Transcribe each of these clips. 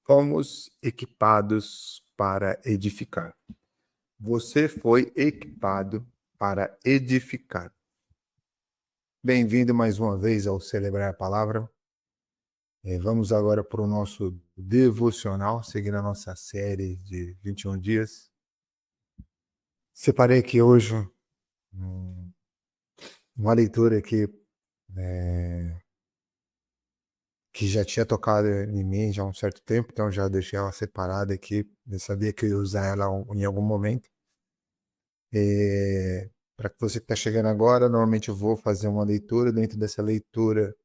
Fomos equipados para edificar. Você foi equipado para edificar. Bem-vindo mais uma vez ao Celebrar a Palavra. Vamos agora para o nosso devocional, seguindo a nossa série de 21 dias. Separei aqui hoje uma leitura aqui que já tinha tocado em mim já há um certo tempo, então já deixei ela separada aqui. Eu sabia que eu ia usar ela em algum momento. Para você que está chegando agora, normalmente eu vou fazer uma leitura. Dentro dessa leitura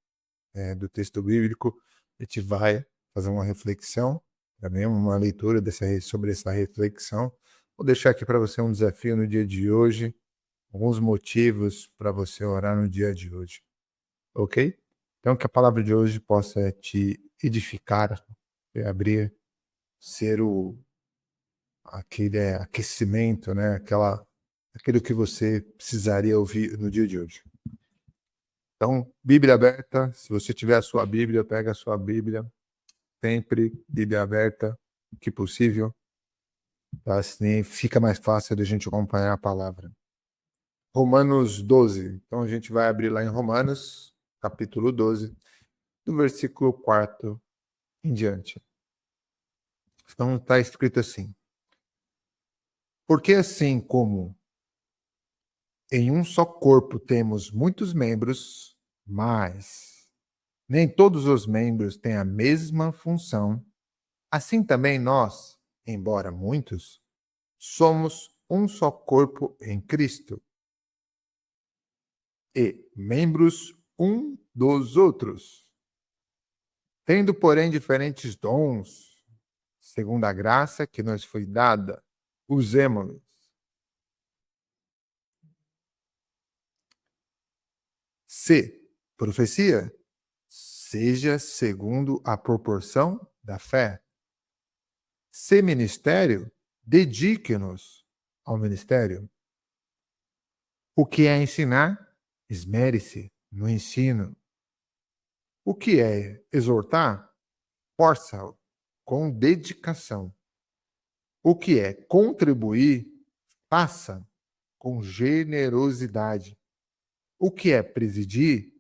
do texto bíblico, a gente vai fazer uma reflexão, também uma leitura sobre essa reflexão. Vou deixar aqui para você um desafio no dia de hoje, alguns motivos para você orar no dia de hoje, ok? Então, que a palavra de hoje possa te edificar, abrir, ser aquele aquecimento, né? Aquilo que você precisaria ouvir no dia de hoje. Então, Bíblia aberta. Se você tiver a sua Bíblia, pega a sua Bíblia. Sempre Bíblia aberta, o que possível. Tá? Assim fica mais fácil de a gente acompanhar a palavra. Romanos 12. Então, a gente vai abrir lá em Romanos, capítulo 12, do versículo 4 em diante. Então, está escrito assim: porque assim como em um só corpo temos muitos membros, mas nem todos os membros têm a mesma função, assim também nós, embora muitos, somos um só corpo em Cristo e membros um dos outros, tendo, porém, diferentes dons, segundo a graça que nos foi dada, usemo-los. Se profecia, seja segundo a proporção da fé. Se ministério, dedique-nos ao ministério. O que é ensinar, esmere-se no ensino. O que é exortar, força-o com dedicação. O que é contribuir, faça com generosidade. O que é presidir,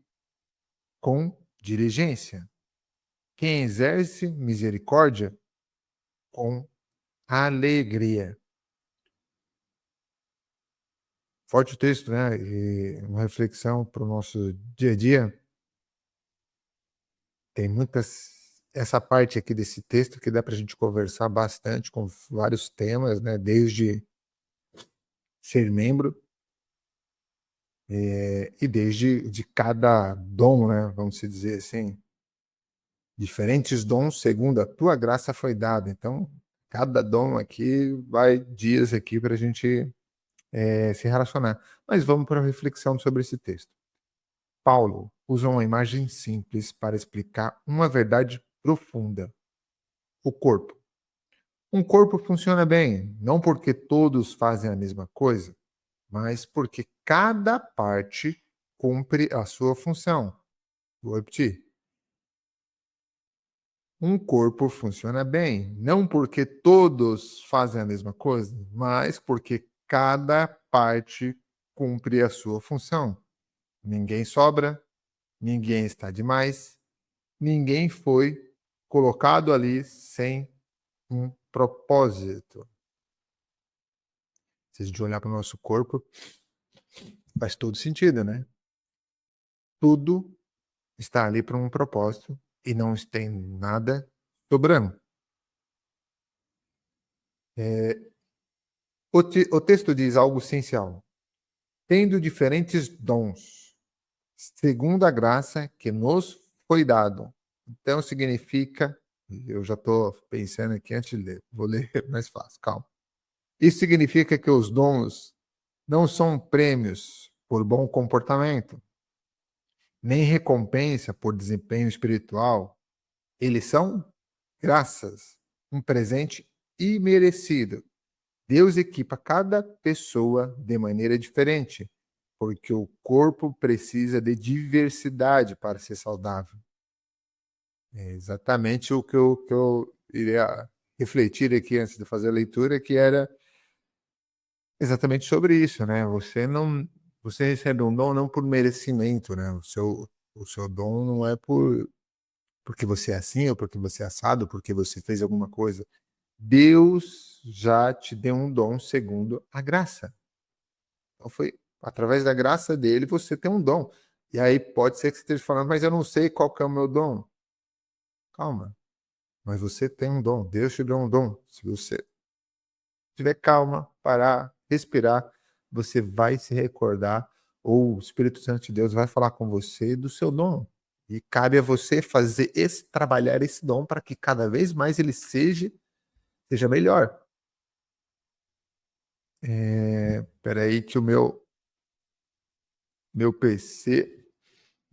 com diligência. Quem exerce misericórdia, com alegria. Forte o texto, né? E uma reflexão para o nosso dia a dia. Tem essa parte aqui desse texto que dá para a gente conversar bastante com vários temas, né? Desde ser membro e desde de cada dom, né? Vamos dizer assim, diferentes dons segundo a tua graça foi dado. Então, cada dom aqui vai dias aqui para a gente se relacionar. Mas vamos para a reflexão sobre esse texto. Paulo usa uma imagem simples para explicar uma verdade profunda: o corpo. Um corpo funciona bem, não porque todos fazem a mesma coisa, mas porque cada parte cumpre a sua função. Vou repetir. Um corpo funciona bem, não porque todos fazem a mesma coisa, mas porque cada parte cumpre a sua função. Ninguém sobra, ninguém está demais, ninguém foi colocado ali sem um propósito. Se a gente olhar para o nosso corpo, faz todo sentido, né? Tudo está ali para um propósito e não tem nada sobrando. O texto diz algo essencial. Tendo diferentes dons, segundo a graça que nos foi dado. Então significa, eu já estou pensando aqui antes de ler, vou ler mais fácil, calma. Isso significa que os dons não são prêmios por bom comportamento, nem recompensa por desempenho espiritual. Eles são graças, um presente imerecido. Deus equipa cada pessoa de maneira diferente, porque o corpo precisa de diversidade para ser saudável. É exatamente o que eu iria refletir aqui antes de fazer a leitura, que era exatamente sobre isso, né? Você recebe um dom não por merecimento, né? O seu dom não é porque você é assim, ou porque você é assado, porque você fez alguma coisa. Deus já te deu um dom segundo a graça. Então foi através da graça dele você tem um dom. E aí pode ser que você esteja falando, mas eu não sei qual que é o meu dom. Calma. Mas você tem um dom. Deus te deu um dom. Se você tiver calma, parar, respirar, você vai se recordar, ou o Espírito Santo de Deus vai falar com você do seu dom. E cabe a você trabalhar esse dom para que cada vez mais ele seja melhor. Peraí que o meu PC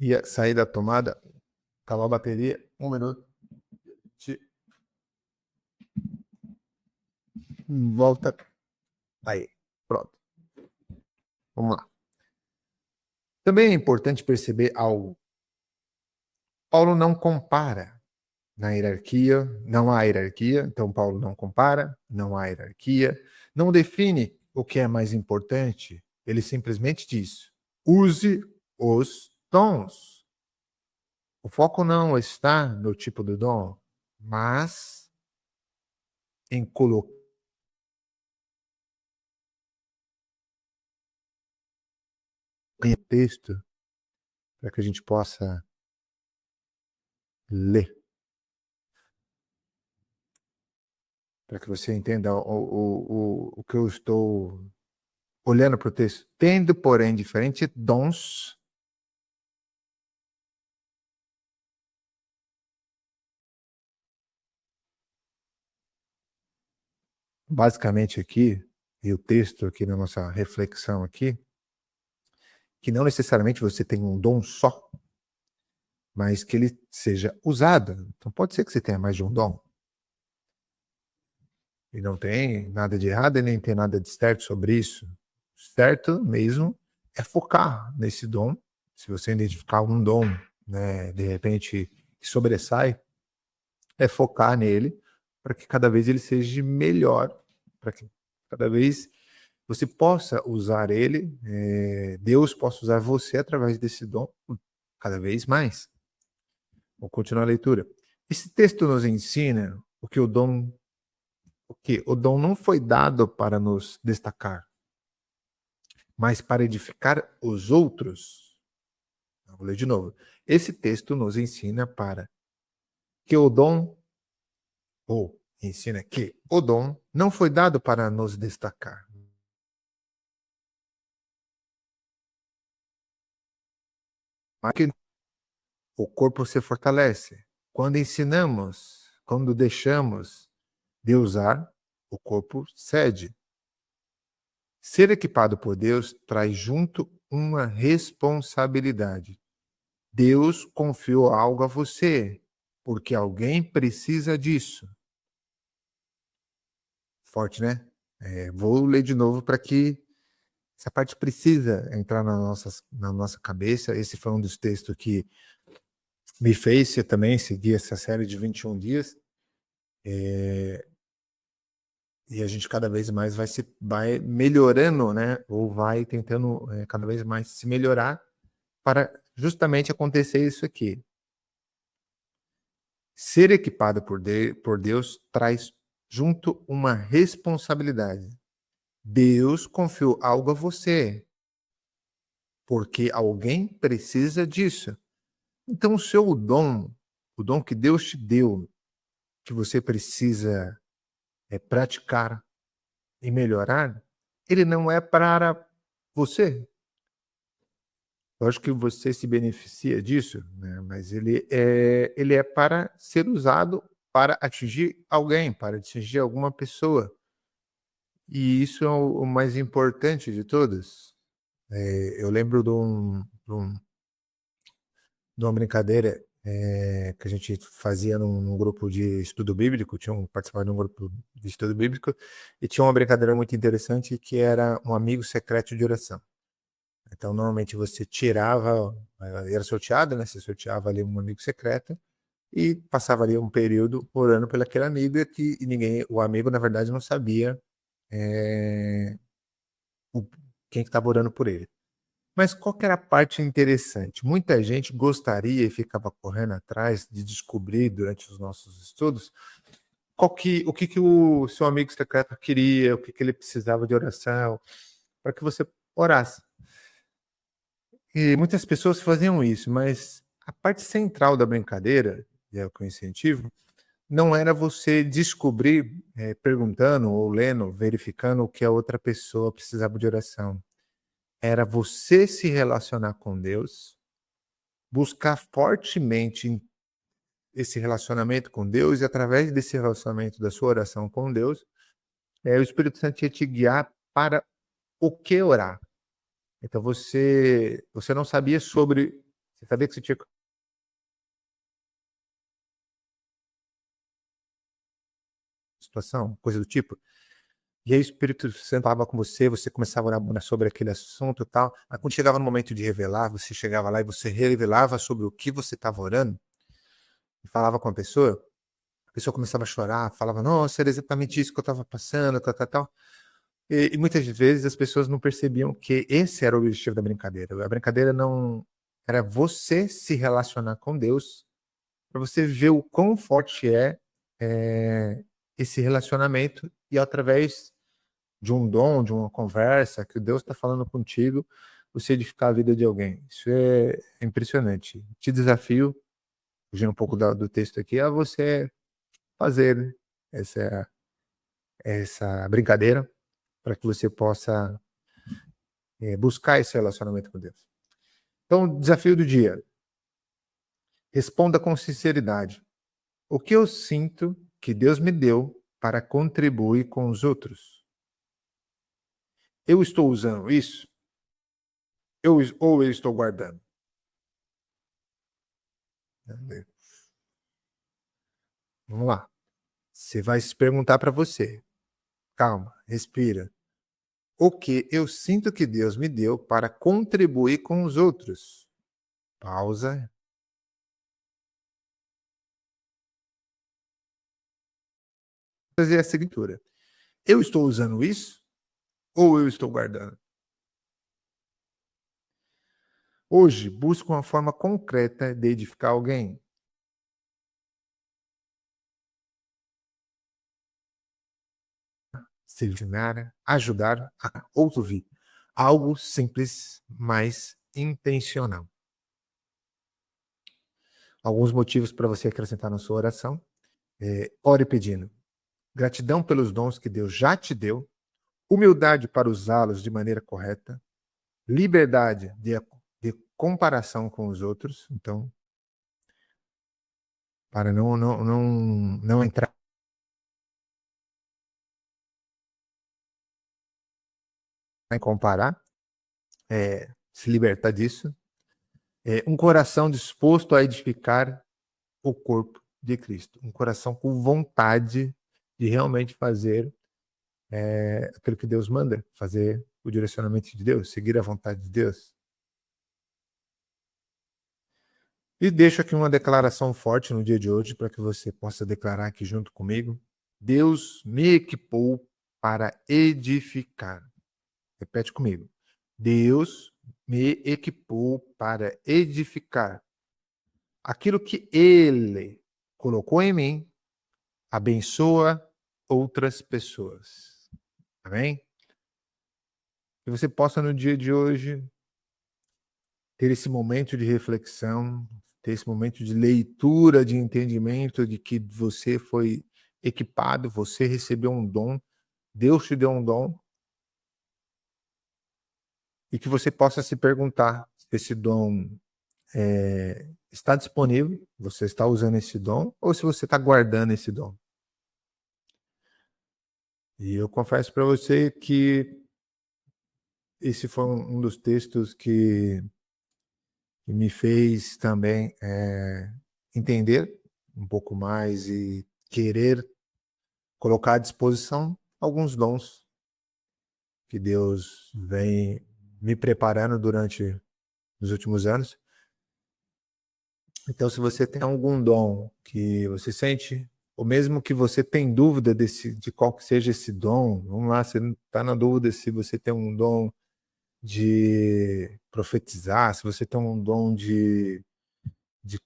ia sair da tomada, acabou a bateria, 1 minuto, volta, aí, pronto, vamos lá. Também é importante perceber algo. Paulo não compara na hierarquia, não há hierarquia, então Paulo não compara, não há hierarquia, não define o que é mais importante, ele simplesmente diz: use os dons. O foco não está no tipo do dom, mas em colocar em texto para que a gente possa ler, para que você entenda o que eu estou olhando para o texto. Tendo, porém, diferentes dons, basicamente aqui, e o texto aqui na nossa reflexão aqui, que não necessariamente você tem um dom só, mas que ele seja usado. Então pode ser que você tenha mais de um dom. E não tem nada de errado e nem tem nada de certo sobre isso. Certo mesmo é focar nesse dom. Se você identificar um dom, né, de repente, que sobressai, é focar nele para que cada vez ele seja melhor, para que cada vez você possa usar ele, Deus possa usar você através desse dom cada vez mais. Vou continuar a leitura. Esse texto nos ensina o dom não foi dado para nos destacar, mas para edificar os outros. Vou ler de novo. Esse texto nos ensina ensina que o dom não foi dado para nos destacar, mas que o corpo se fortalece. Quando deixamos de usar, o corpo cede. Ser equipado por Deus traz junto uma responsabilidade. Deus confiou algo a você, porque alguém precisa disso. Forte, né? Vou ler de novo para que essa parte precisa entrar na nossa cabeça. Esse foi um dos textos que me fez também seguir essa série de 21 dias. E a gente cada vez mais vai melhorando, né? Ou vai tentando cada vez mais se melhorar para justamente acontecer isso aqui. Ser equipado por Deus traz junto uma responsabilidade. Deus confiou algo a você, porque alguém precisa disso. Então, o dom que Deus te deu, que você precisa praticar e melhorar, ele não é para você. Lógico que você se beneficia disso, né? Mas ele é para ser usado para atingir alguém, para atingir alguma pessoa. E isso é o mais importante de todos. Eu lembro de uma brincadeira que a gente fazia num grupo de estudo bíblico, participava de um grupo de estudo bíblico, e tinha uma brincadeira muito interessante que era um amigo secreto de oração. Então, normalmente você tirava, era sorteado, né? Você sorteava ali um amigo secreto, e passava ali um período orando pelo aquele amigo e o amigo, na verdade, não sabia quem que estava orando por ele. Mas qual que era a parte interessante? Muita gente gostaria e ficava correndo atrás de descobrir durante os nossos estudos o que o seu amigo secreto queria, o que ele precisava de oração, para que você orasse. E muitas pessoas faziam isso, mas a parte central da brincadeira, e é o que eu incentivo, não era você descobrir, perguntando ou lendo, verificando o que a outra pessoa precisava de oração. Era você se relacionar com Deus, buscar fortemente esse relacionamento com Deus e através desse relacionamento da sua oração com Deus, o Espírito Santo ia te guiar para o que orar. Então você não sabia sobre, você sabia que você tinha situação, coisa do tipo, e aí o Espírito Santo falava com você, você começava a orar sobre aquele assunto e tal, aí quando chegava no momento de revelar, você chegava lá e você revelava sobre o que você estava orando, e falava com a pessoa começava a chorar, falava: "Nossa, era exatamente isso que eu estava passando, tal, tal, tal". E muitas vezes as pessoas não percebiam que esse era o objetivo da brincadeira. A brincadeira não era você se relacionar com Deus, para você ver o quão forte esse relacionamento e através de um dom, de uma conversa, que Deus está falando contigo, você edificar a vida de alguém. Isso é impressionante. Te desafio, fugindo um pouco do texto aqui, a você fazer, né, essa brincadeira para que você possa buscar esse relacionamento com Deus. Então, desafio do dia. Responda com sinceridade. O que eu sinto que Deus me deu para contribuir com os outros? Eu estou usando isso? Ou eu estou guardando? Vamos lá. Você vai se perguntar para você. Calma, respira. O que eu sinto que Deus me deu para contribuir com os outros? Pausa. Fazer a seguinte: eu estou usando isso ou eu estou guardando? Hoje, busco uma forma concreta de edificar alguém. Selecionar, ajudar a ouvir. Algo simples, mas intencional. Alguns motivos para você acrescentar na sua oração. Ore pedindo gratidão pelos dons que Deus já te deu, humildade para usá-los de maneira correta, liberdade de comparação com os outros, então, para não entrar em comparar, se libertar disso, um coração disposto a edificar o corpo de Cristo, um coração com vontade de realmente fazer aquilo que Deus manda, fazer o direcionamento de Deus, seguir a vontade de Deus. E deixo aqui uma declaração forte no dia de hoje para que você possa declarar aqui junto comigo. Deus me equipou para edificar. Repete comigo. Deus me equipou para edificar. Aquilo que Ele colocou em mim abençoa outras pessoas. Amém? Que você possa no dia de hoje ter esse momento de reflexão, ter esse momento de leitura, de entendimento de que você foi equipado, você recebeu um dom, Deus te deu um dom, e que você possa se perguntar se esse dom está disponível, você está usando esse dom, ou se você está guardando esse dom. E eu confesso para você que esse foi um dos textos que me fez também entender um pouco mais e querer colocar à disposição alguns dons que Deus vem me preparando durante os últimos anos. Então, se você tem algum dom que você sente, ou mesmo que você tem dúvida de qual que seja esse dom, vamos lá, você está na dúvida se você tem um dom de profetizar, se você tem um dom de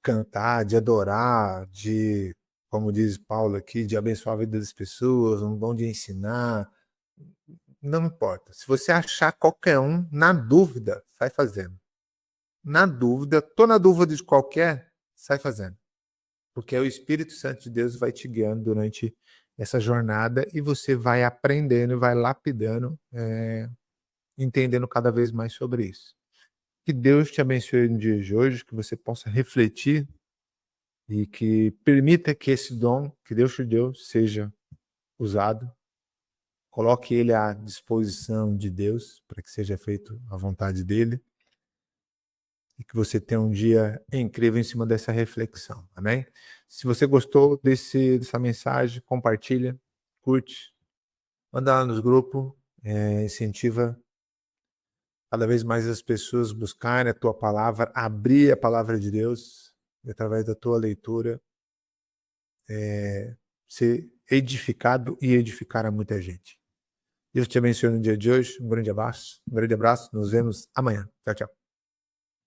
cantar, de adorar, como diz Paulo aqui, de abençoar a vida das pessoas, um dom de ensinar, não importa. Se você achar qualquer um, na dúvida, sai fazendo. Na dúvida, tô na dúvida de qualquer, sai fazendo. Porque o Espírito Santo de Deus vai te guiando durante essa jornada e você vai aprendendo, vai lapidando, entendendo cada vez mais sobre isso. Que Deus te abençoe no dia de hoje, que você possa refletir e que permita que esse dom que Deus te deu seja usado. Coloque ele à disposição de Deus para que seja feito a vontade dele e que você tenha um dia incrível em cima dessa reflexão. Amém? Se você gostou dessa mensagem, compartilha, curte, manda lá nos grupos, incentiva cada vez mais as pessoas buscarem a tua palavra, abrir a palavra de Deus e através da tua leitura ser edificado e edificar a muita gente. Deus te abençoe no dia de hoje. Um grande abraço. Nos vemos amanhã. Tchau, tchau.